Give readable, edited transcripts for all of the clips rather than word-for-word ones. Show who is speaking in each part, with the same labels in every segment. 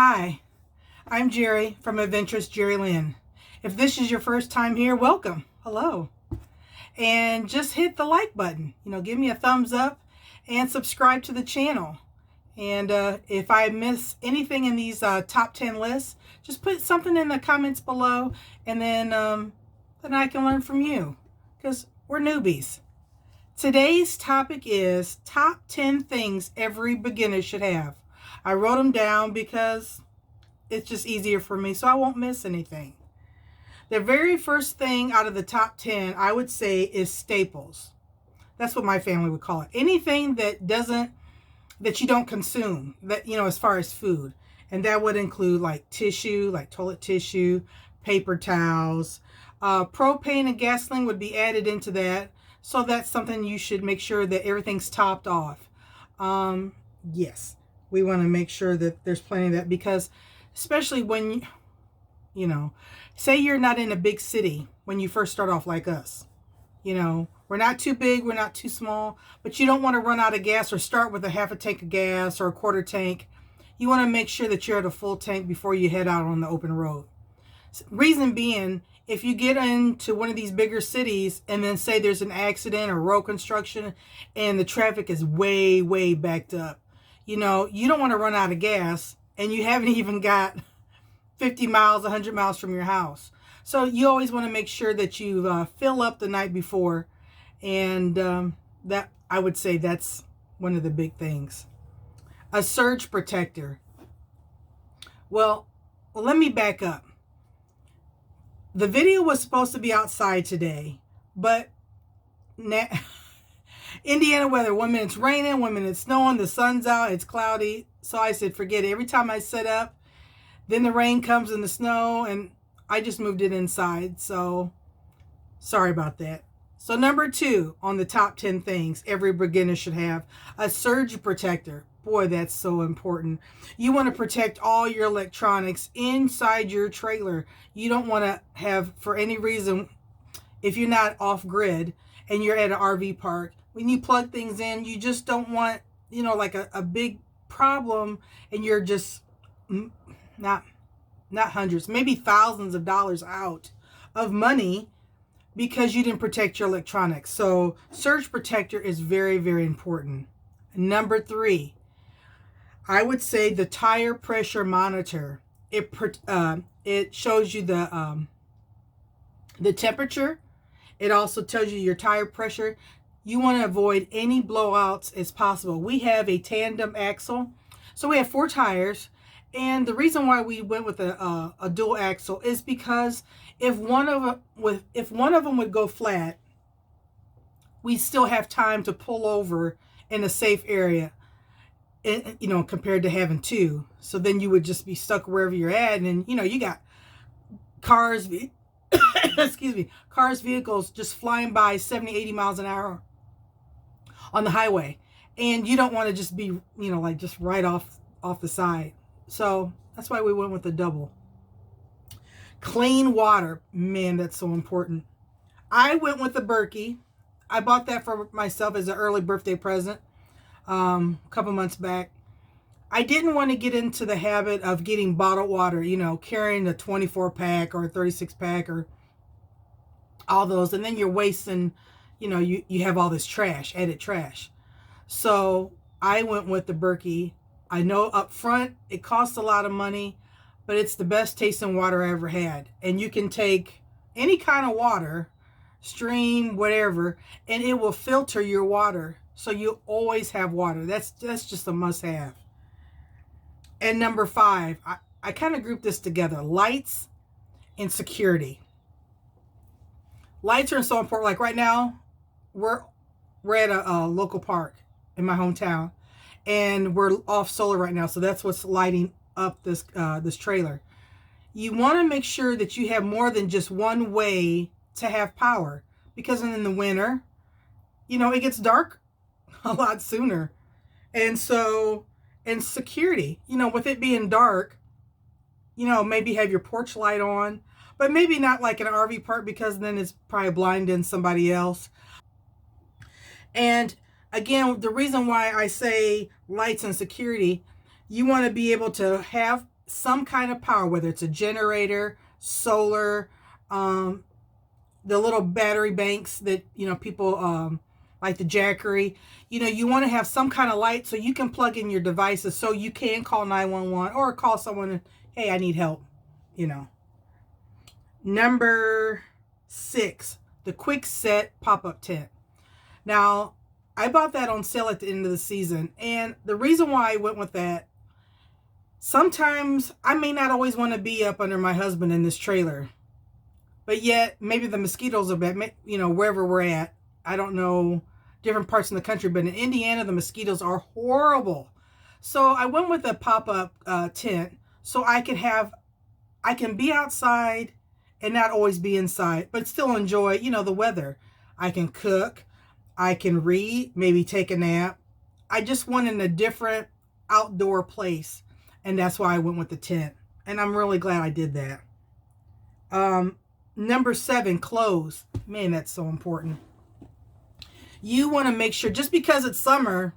Speaker 1: Hi, I'm Jerry from AdventurousJeriLynn. If this is your first time here, welcome. Hello. And just hit the like button. Give me a thumbs up and subscribe to the channel. And if I miss anything in these top 10 lists, just put something in the comments below, and then I can learn from you, because we're newbies. Today's topic is top 10 things every beginner should have. I wrote them down because it's just easier for me, so I won't miss anything. The very first thing out of the top 10, I would say, is staples. That's what my family would call it. Anything that you don't consume, as far as food. And that would include like tissue, like toilet tissue, paper towels. Propane and gasoline would be added into that. So that's something you should make sure that everything's topped off. Yes, we want to make sure that there's plenty of that, because especially when, say you're not in a big city when you first start off like us. We're not too big, we're not too small, but you don't want to run out of gas or start with a half a tank of gas or a quarter tank. You want to make sure that you're at a full tank before you head out on the open road. Reason being, if you get into one of these bigger cities and then say there's an accident or road construction and the traffic is way, way backed up, you don't want to run out of gas and you haven't even got 50 miles, 100 miles from your house. So you always want to make sure that you fill up the night before. And that, I would say, that's one of the big things. A surge protector. Well, let me back up. The video was supposed to be outside today, but Indiana weather, 1 minute it's raining, 1 minute it's snowing, the sun's out, it's cloudy. So I said, forget it. Every time I set up, then the rain comes and the snow, and I just moved it inside. So sorry about that. So number 2 on the top 10 things every beginner should have, a surge protector. Boy, that's so important. You want to protect all your electronics inside your trailer. You don't want to have, for any reason, if you're not off grid and you're at an RV park, when you plug things in, you just don't want, like a big problem, and you're just not hundreds, maybe thousands of dollars out of money because you didn't protect your electronics. So surge protector is very, very important. Number 3, I would say the tire pressure monitor. It shows you the temperature. It also tells you your tire pressure. You want to avoid any blowouts as possible. We have a tandem axle, so we have 4 tires. And the reason why we went with a dual axle is because if one of them would go flat, we still have time to pull over in a safe area, compared to having 2. So then you would just be stuck wherever you're at, and you got cars, excuse me, vehicles just flying by 70, 80 miles an hour on the highway, and you don't want to just be, just right off the side. So that's why we went with the double. Clean water. Man, that's so important. I went with the Berkey. I bought that for myself as an early birthday present a couple months back. I didn't want to get into the habit of getting bottled water, carrying a 24 pack or a 36 pack or all those. And then you're wasting, you have all this trash, added trash. So I went with the Berkey. I know up front it costs a lot of money, but it's the best tasting water I ever had. And you can take any kind of water, stream, whatever, and it will filter your water. So you always have water. That's just a must-have. And number 5, I kind of grouped this together: lights and security. Lights are so important. Like right now, we're at a local park in my hometown, and we're off solar right now, so that's what's lighting up this trailer. You want to make sure that you have more than just one way to have power, because in the winter, it gets dark a lot sooner. And so, and security, with it being dark, maybe have your porch light on, but maybe not like an RV park, because then it's probably blinding somebody else. And again, the reason why I say lights and security, you want to be able to have some kind of power, whether it's a generator, solar, the little battery banks that, people like the Jackery. You want to have some kind of light so you can plug in your devices so you can call 911 or call someone and, hey, I need help, Number 6, the quick set pop-up tent. Now, I bought that on sale at the end of the season. And the reason why I went with that, sometimes I may not always want to be up under my husband in this trailer. But yet, maybe the mosquitoes are bad, wherever we're at. I don't know, different parts in the country. But in Indiana, the mosquitoes are horrible. So I went with a pop-up tent so I can be outside and not always be inside, but still enjoy, the weather. I can cook. I can read, maybe take a nap. I just wanted a different outdoor place. And that's why I went with the tent. And I'm really glad I did that. Number 7, clothes. Man, that's so important. You want to make sure, just because it's summer,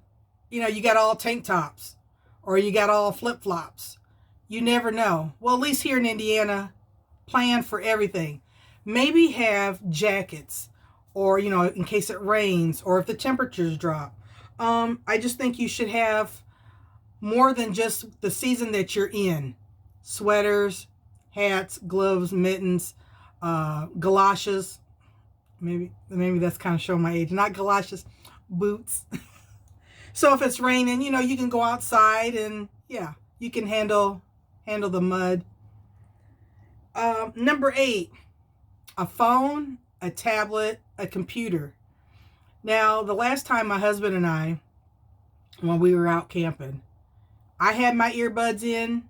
Speaker 1: you got all tank tops or you got all flip-flops. You never know. Well, at least here in Indiana, plan for everything. Maybe have jackets or, in case it rains or if the temperatures drop. I just think you should have more than just the season that you're in. Sweaters, hats, gloves, mittens, galoshes. Maybe that's kind of showing my age. Not galoshes, boots. So if it's raining, you can go outside and, yeah, you can handle the mud. Number 8, a phone, a tablet, a computer. Now, the last time my husband and I, when we were out camping, I had my earbuds in.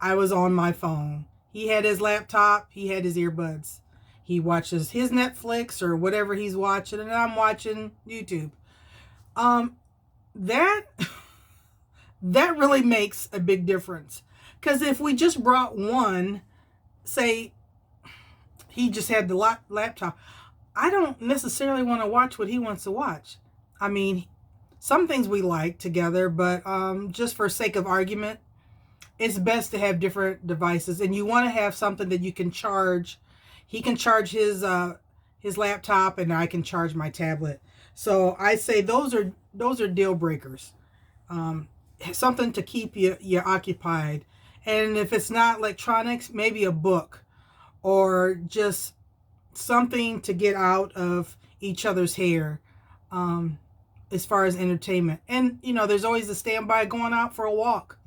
Speaker 1: I was on my phone. He had his laptop. He had his earbuds. He watches his Netflix or whatever he's watching, and I'm watching YouTube. That really makes a big difference. Because if we just brought one, say he just had the laptop, I don't necessarily want to watch what he wants to watch. I mean, some things we like together, but just for sake of argument, it's best to have different devices. And you want to have something that you can charge. He can charge his laptop and I can charge my tablet. So I say those are deal breakers. Something to keep you occupied. And if it's not electronics, maybe a book or just something to get out of each other's hair as far as entertainment. And, there's always a standby going out for a walk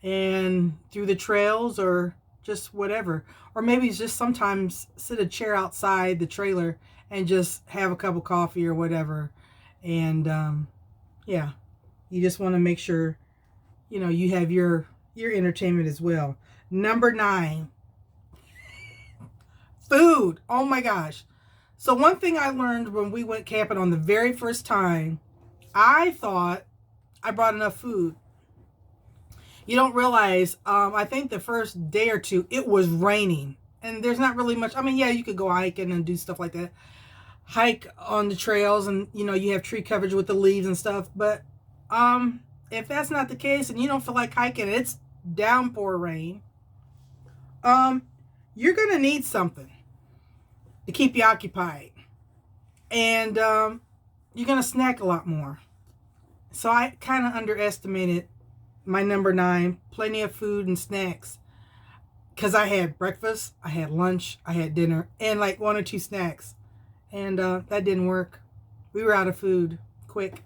Speaker 1: and through the trails or just whatever. Or maybe just sometimes sit a chair outside the trailer and just have a cup of coffee or whatever. And, yeah, you just want to make sure, you have your entertainment as well. Number 9, food. Oh my gosh. So one thing I learned when we went camping on the very first time, I thought I brought enough food. You don't realize, I think the first day or two, it was raining. And there's not really much. I mean, yeah, you could go hiking and do stuff like that. Hike on the trails and, you have tree coverage with the leaves and stuff. But if that's not the case and you don't feel like hiking, it's downpour rain, you're going to need something to keep you occupied. And you're going to snack a lot more. So I kind of underestimated my number 9, plenty of food and snacks. Because I had breakfast, I had lunch, I had dinner, and 1 or 2 snacks. And that didn't work. We were out of food quick.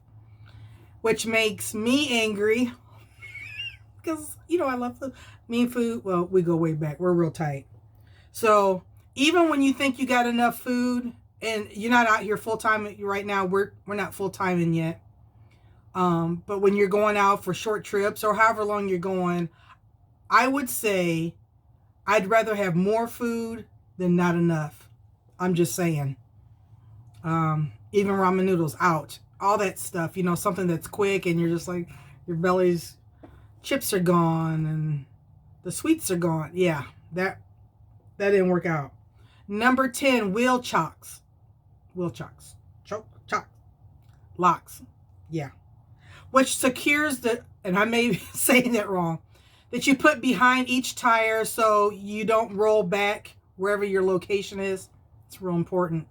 Speaker 1: Which makes me angry. Because, I love food. Me and food, well, we go way back. We're real tight. So, even when you think you got enough food, and you're not out here full-time right now, we're not full-timing yet. But when you're going out for short trips or however long you're going, I would say I'd rather have more food than not enough. I'm just saying. Even ramen noodles, out. All that stuff, something that's quick and you're just like, your belly's chips are gone and the sweets are gone. Yeah, that didn't work out. Number 10, wheel chocks. Wheel chocks. Chock. Locks. Yeah. Which secures and I may be saying that wrong, that you put behind each tire so you don't roll back wherever your location is. It's real important.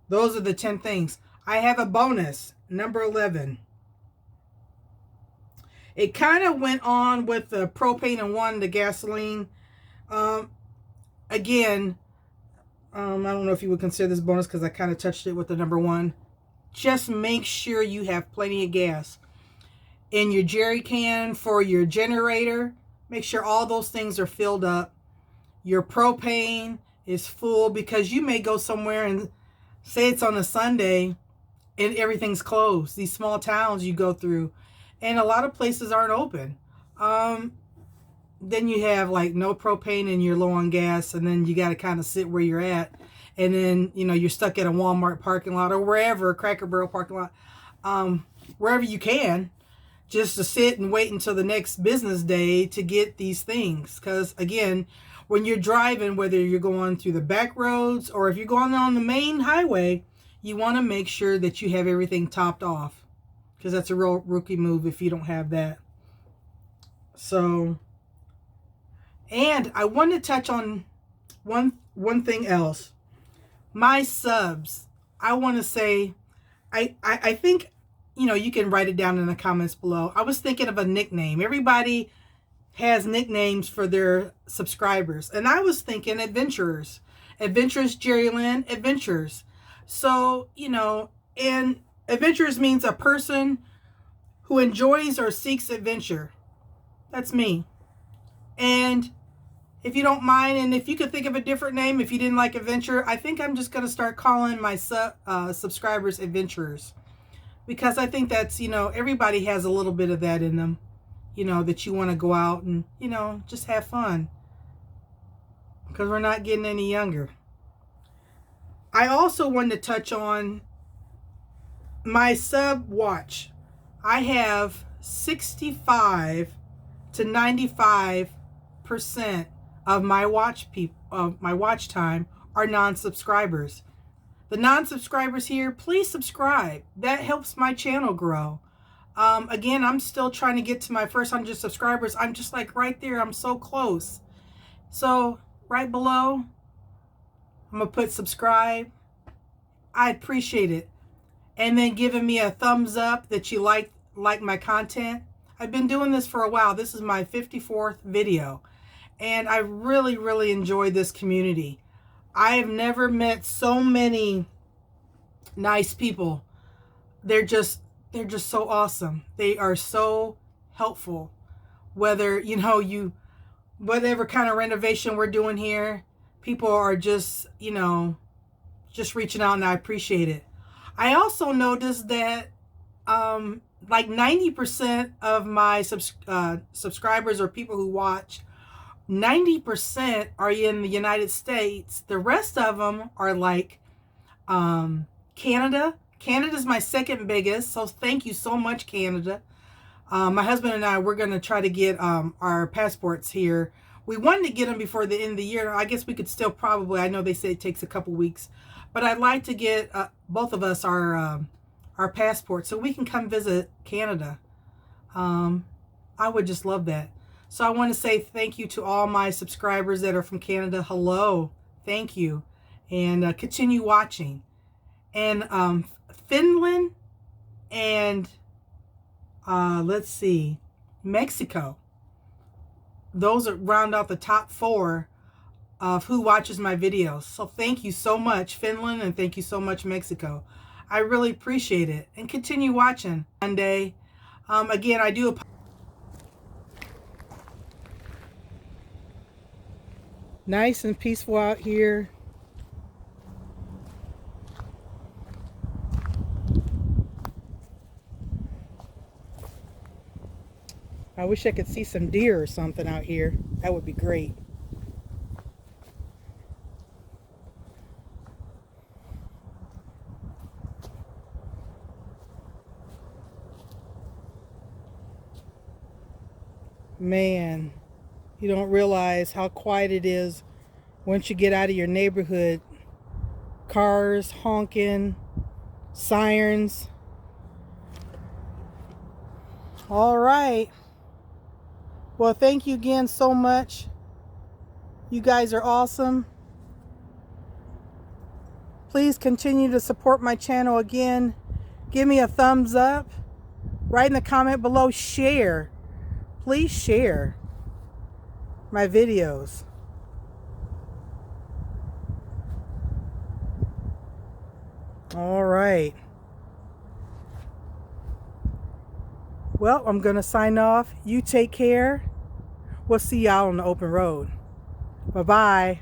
Speaker 1: Those are the 10 things. I have a bonus, number 11. It kind of went on with the propane and one, the gasoline. Again, I don't know if you would consider this bonus because I kind of touched it with the number 1. Just make sure you have plenty of gas in your jerry can for your generator. Make sure all those things are filled up. Your propane is full, because you may go somewhere and say it's on a Sunday and everything's closed. These small towns you go through, and a lot of places aren't open. Then you have like no propane and you're low on gas, and then you got to kind of sit where you're at. And then, you know, you're stuck at a Walmart parking lot or wherever, Cracker Barrel parking lot, wherever you can, just to sit and wait until the next business day to get these things. Because again, when you're driving, whether you're going through the back roads or if you're going on the main highway, you want to make sure that you have everything topped off, because that's a real rookie move if you don't have that. So, and I want to touch on one thing else. My subs, I want to say, I think, you know, you can write it down in the comments below. I was thinking of a nickname. Everybody has nicknames for their subscribers, and I was thinking adventurers. AdventurousJeriLynn, adventures. So, you know, and adventurers means a person who enjoys or seeks adventure. That's me. And if you don't mind, and if you could think of a different name, if you didn't like adventure, I think I'm just going to start calling my subscribers adventurers. Because I think that's, you know, everybody has a little bit of that in them. You know, that you want to go out and, you know, just have fun. Because we're not getting any younger. I also wanted to touch on my sub watch. I have 65 to 95% of my watch time are non-subscribers. The non-subscribers here, please subscribe. That helps my channel grow. Again, I'm still trying to get to my first 100 subscribers. I'm just like right there. I'm so close. So right below, I'm going to put subscribe. I appreciate it. And then giving me a thumbs up that you like my content. I've been doing this for a while. This is my 54th video. And I really, really enjoy this community. I have never met so many nice people. They're just so awesome. They are so helpful. Whether, you know, whatever kind of renovation we're doing here, people are just, you know, just reaching out, and I appreciate it. I also noticed that like 90% of my subscribers or people who watch, 90% are in the United States. The rest of them are like Canada. Canada's my second biggest, so thank you so much, Canada. My husband and I, we're going to try to get our passports here. We wanted to get them before the end of the year. I guess we could still probably, I know they say it takes a couple weeks, but I'd like to get both of us our passports so we can come visit Canada. I would just love that. So I want to say thank you to all my subscribers that are from Canada. Hello. Thank you. And continue watching. And Finland and let's see, Mexico. Those are round out the top 4 of who watches my videos. So thank you so much, Finland, and thank you so much, Mexico. I really appreciate it. And continue watching. Monday. Again, I do nice and peaceful out here. I wish I could see some deer or something out here. That would be great. Man, you don't realize how quiet it is once you get out of your neighborhood. Cars honking, sirens. All right. Well, Well, thank you again so much. You guys are awesome. Please continue to support my channel. Again, give me a thumbs up. Write in the comment below, share. Please share my videos. All right. Well, I'm going to sign off. You take care. We'll see y'all on the open road. Bye-bye.